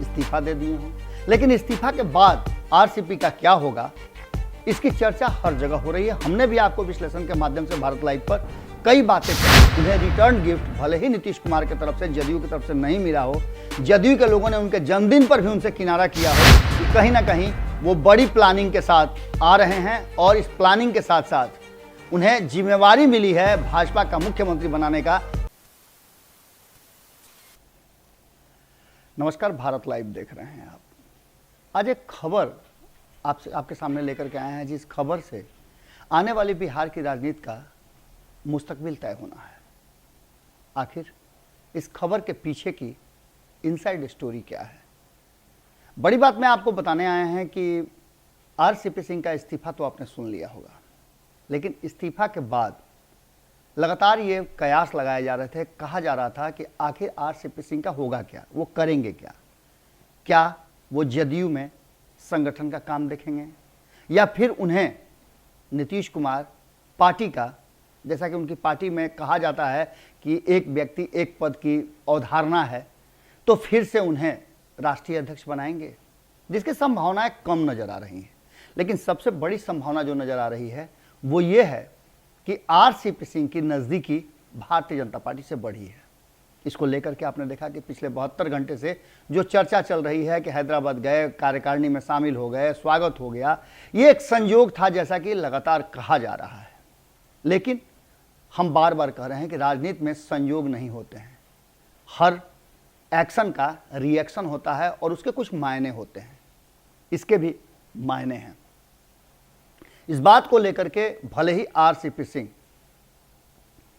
इस्तीफा दे दिए हों, लेकिन इस्तीफा के बाद आरसीपी का क्या होगा, इसकी चर्चा हर जगह हो रही है। हमने भी आपको विश्लेषण के माध्यम से भारत लाइव पर कई बातें कही। उन्हें रिटर्न गिफ्ट भले ही नीतीश कुमार की तरफ से, जदयू की तरफ से नहीं मिला हो, जदयू के लोगों ने उनके जन्मदिन पर भी उनसे किनारा किया हो, कि कहीं ना कहीं वो बड़ी प्लानिंग के साथ आ रहे हैं और इस प्लानिंग के साथ साथ उन्हें जिम्मेवारी मिली है भाजपा का मुख्यमंत्री बनाने का। नमस्कार, भारत लाइव देख रहे हैं आप। आज एक खबर आपके सामने लेकर के आए हैं, जिस खबर से आने वाली बिहार की राजनीति का मुस्तकबिल तय होना है। आखिर इस खबर के पीछे की इनसाइड स्टोरी क्या है? बड़ी बात मैं आपको बताने आए हैं कि आरसीपी सिंह का इस्तीफा तो आपने सुन लिया होगा, लेकिन इस्तीफा के बाद लगातार ये कयास लगाए जा रहे थे, कहा जा रहा था कि आखिर आरसीपी सिंह का होगा क्या, वो करेंगे क्या? क्या वो जदयू में संगठन का काम देखेंगे, या फिर उन्हें नीतीश कुमार पार्टी का, जैसा कि उनकी पार्टी में कहा जाता है कि एक व्यक्ति एक पद की अवधारणा है, तो फिर से उन्हें राष्ट्रीय अध्यक्ष बनाएंगे, जिसकी संभावनाएं कम नजर आ रही हैं। लेकिन सबसे बड़ी संभावना जो नजर आ रही है वो ये है कि आरसीपी सिंह की नज़दीकी भारतीय जनता पार्टी से बढ़ी है। इसको लेकर के आपने देखा कि पिछले 72 घंटे से जो चर्चा चल रही है कि हैदराबाद गए, कार्यकारिणी में शामिल हो गए, स्वागत हो गया, ये एक संयोग था जैसा कि लगातार कहा जा रहा है। लेकिन हम बार बार कह रहे हैं कि राजनीति में संयोग नहीं होते हैं, हर एक्शन का रिएक्शन होता है और उसके कुछ मायने होते हैं। इसके भी मायने हैं। इस बात को लेकर के भले ही आरसीपी सिंह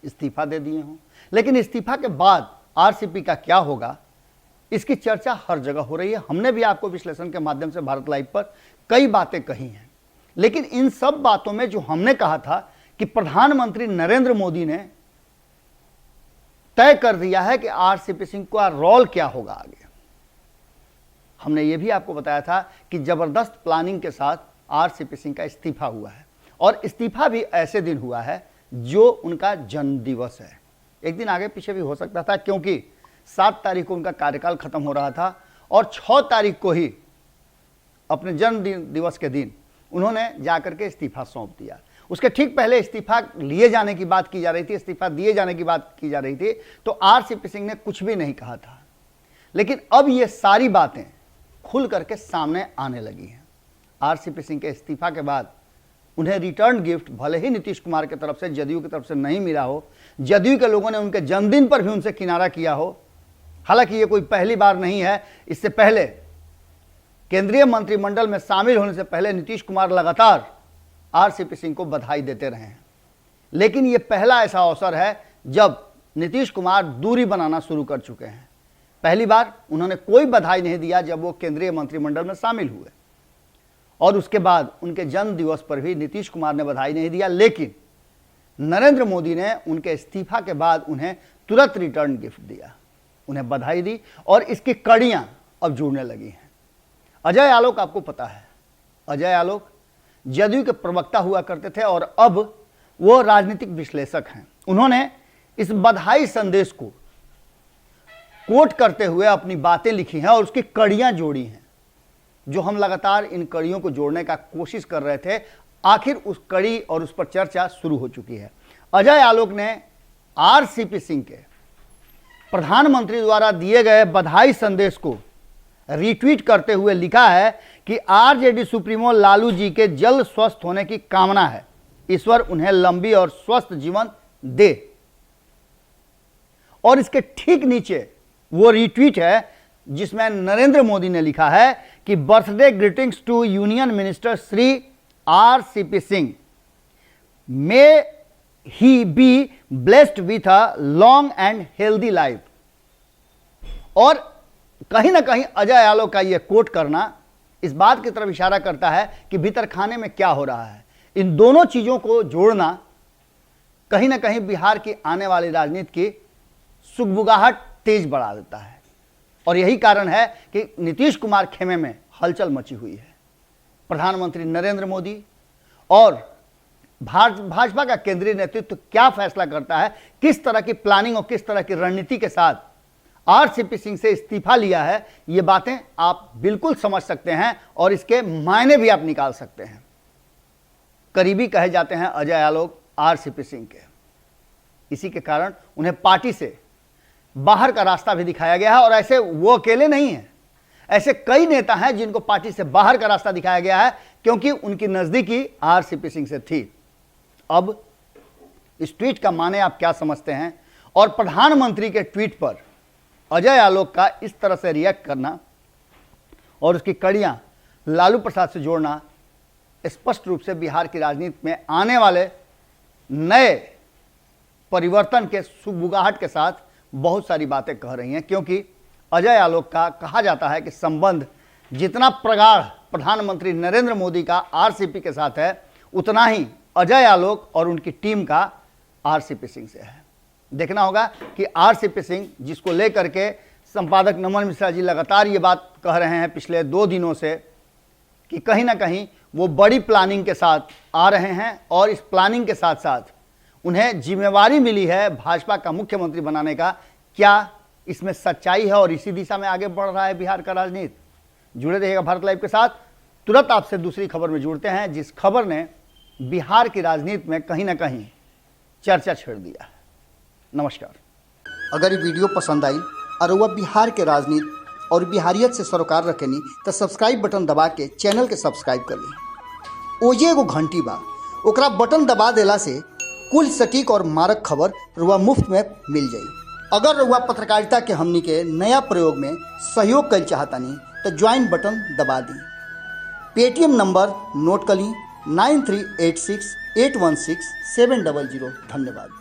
इस्तीफा दे दिए हों, लेकिन इस्तीफा के बाद आरसीपी का क्या होगा, इसकी चर्चा हर जगह हो रही है। हमने भी आपको विश्लेषण के माध्यम से भारत लाइव पर कई बातें कही हैं, लेकिन इन सब बातों में जो हमने कहा था कि प्रधानमंत्री नरेंद्र मोदी ने तय कर दिया है कि आरसीपी सिंह का रोल क्या होगा आगे। हमने ये भी आपको बताया था कि जबरदस्त प्लानिंग के साथ आरसीपी सिंह का इस्तीफा हुआ है, और इस्तीफा भी ऐसे दिन हुआ है जो उनका जन्म दिवस है। एक दिन आगे पीछे भी हो सकता था, क्योंकि 7 तारीख को उनका कार्यकाल खत्म हो रहा था और 6 तारीख को ही अपने जन्म दिवस के दिन उन्होंने जाकर के इस्तीफा सौंप दिया। उसके ठीक पहले इस्तीफा लिए जाने की बात की जा रही थी, इस्तीफा दिए जाने की बात की जा रही थी, तो आरसीपी सिंह ने कुछ भी नहीं कहा था। लेकिन अब ये सारी बातें खुल करके सामने आने लगी हैं। आरसीपी सिंह के इस्तीफा के बाद उन्हें रिटर्न गिफ्ट भले ही नीतीश कुमार की तरफ से, जदयू की तरफ से नहीं मिला हो, जदयू के लोगों ने उनके जन्मदिन पर भी उनसे किनारा किया हो। हालांकि ये कोई पहली बार नहीं है। इससे पहले केंद्रीय मंत्रिमंडल में शामिल होने से पहले नीतीश कुमार लगातार आरसीपी सिंह को बधाई देते रहे हैं, लेकिन ये पहला ऐसा अवसर है जब नीतीश कुमार दूरी बनाना शुरू कर चुके हैं। पहली बार उन्होंने कोई बधाई नहीं दिया जब वो केंद्रीय मंत्रिमंडल में शामिल हुए, और उसके बाद उनके जन्म दिवस पर भी नीतीश कुमार ने बधाई नहीं दिया। लेकिन नरेंद्र मोदी ने उनके इस्तीफा के बाद उन्हें तुरंत रिटर्न गिफ्ट दिया, उन्हें बधाई दी, और इसकी कड़ियां अब जुड़ने लगी हैं। अजय आलोक, आपको पता है, अजय आलोक जदयू के प्रवक्ता हुआ करते थे और अब वो राजनीतिक विश्लेषक हैं। उन्होंने इस बधाई संदेश को कोट करते हुए अपनी बातें लिखी हैं और उसकी कड़ियां जोड़ी हैं, जो हम लगातार इन कड़ियों को जोड़ने का कोशिश कर रहे थे। आखिर उस कड़ी और उस पर चर्चा शुरू हो चुकी है। अजय आलोक ने आरसीपी सिंह के प्रधानमंत्री द्वारा दिए गए बधाई संदेश को रीट्वीट करते हुए लिखा है कि आरजेडी सुप्रीमो लालू जी के जल्द स्वस्थ होने की कामना है, ईश्वर उन्हें लंबी और स्वस्थ जीवन दे। और इसके ठीक नीचे वो रीट्वीट है जिसमें नरेंद्र मोदी ने लिखा है कि birthday greetings to union minister Shri RCP Singh, may he be blessed with a long and healthy life. और कहीं ना कहीं अजय आलोक का यह कोट करना इस बात की तरफ इशारा करता है कि भीतर खाने में क्या हो रहा है। इन दोनों चीजों को जोड़ना कहीं ना कहीं बिहार की आने वाली राजनीति की सुगबुगाहट तेज बढ़ा देता है, और यही कारण है कि नीतीश कुमार खेमे में हलचल मची हुई है। प्रधानमंत्री नरेंद्र मोदी और भाजपा का केंद्रीय नेतृत्व क्या फैसला करता है, किस तरह की प्लानिंग और किस तरह की रणनीति के साथ आरसीपी सिंह से इस्तीफा लिया है, ये बातें आप बिल्कुल समझ सकते हैं और इसके मायने भी आप निकाल सकते हैं। करीबी कहे जाते हैं अजय आलोक आरसीपी सिंह के, इसी के कारण उन्हें पार्टी से बाहर का रास्ता भी दिखाया गया है। और ऐसे वो अकेले नहीं हैं, ऐसे कई नेता हैं जिनको पार्टी से बाहर का रास्ता दिखाया गया है, क्योंकि उनकी नजदीकी आरसीपी सिंह से थी। अब इस ट्वीट का माने आप क्या समझते हैं, और प्रधानमंत्री के ट्वीट पर अजय आलोक का इस तरह से रिएक्ट करना और उसकी कड़ियां लालू प्रसाद से जोड़ना स्पष्ट रूप से बिहार की राजनीति में आने वाले नए परिवर्तन के सुगबुगाहट के साथ बहुत सारी बातें कह रही हैं। क्योंकि अजय आलोक का कहा जाता है कि संबंध जितना प्रगाढ़ प्रधानमंत्री नरेंद्र मोदी का आरसीपी के साथ है, उतना ही अजय आलोक और उनकी टीम का आरसीपी सिंह से है। देखना होगा कि आरसीपी सिंह, जिसको लेकर के संपादक नमन मिश्रा जी लगातार ये बात कह रहे हैं पिछले 2 दिनों से कि कहीं ना कहीं वो बड़ी प्लानिंग के साथ आ रहे हैं, और इस प्लानिंग के साथ साथ उन्हें जिम्मेवारी मिली है भाजपा का मुख्यमंत्री बनाने का। क्या इसमें सच्चाई है और इसी दिशा में आगे बढ़ रहा है बिहार का राजनीति? जुड़े रहिएगा भारत लाइव के साथ। तुरंत आपसे दूसरी खबर में जुड़ते हैं, जिस खबर ने बिहार की राजनीति में कहीं ना कहीं चर्चा छेड़ दिया है। नमस्कार। अगर ये वीडियो पसंद आई और वह बिहार के राजनीति और बिहारियत से सरोकार रखेनी तो सब्सक्राइब बटन दबा के चैनल के सब्सक्राइब कर ली। ओजे एगो घंटी बा, ओकरा बटन दबा देला से कुल सटीक और मारक खबर रुआ मुफ्त में मिल जाई। अगर रुआ पत्रकारिता के हमनी के नया प्रयोग में सहयोग कर चाहतानी तो ज्वाइन बटन दबा दी। पेटीएम नंबर नोट कर ली 9386816700। धन्यवाद।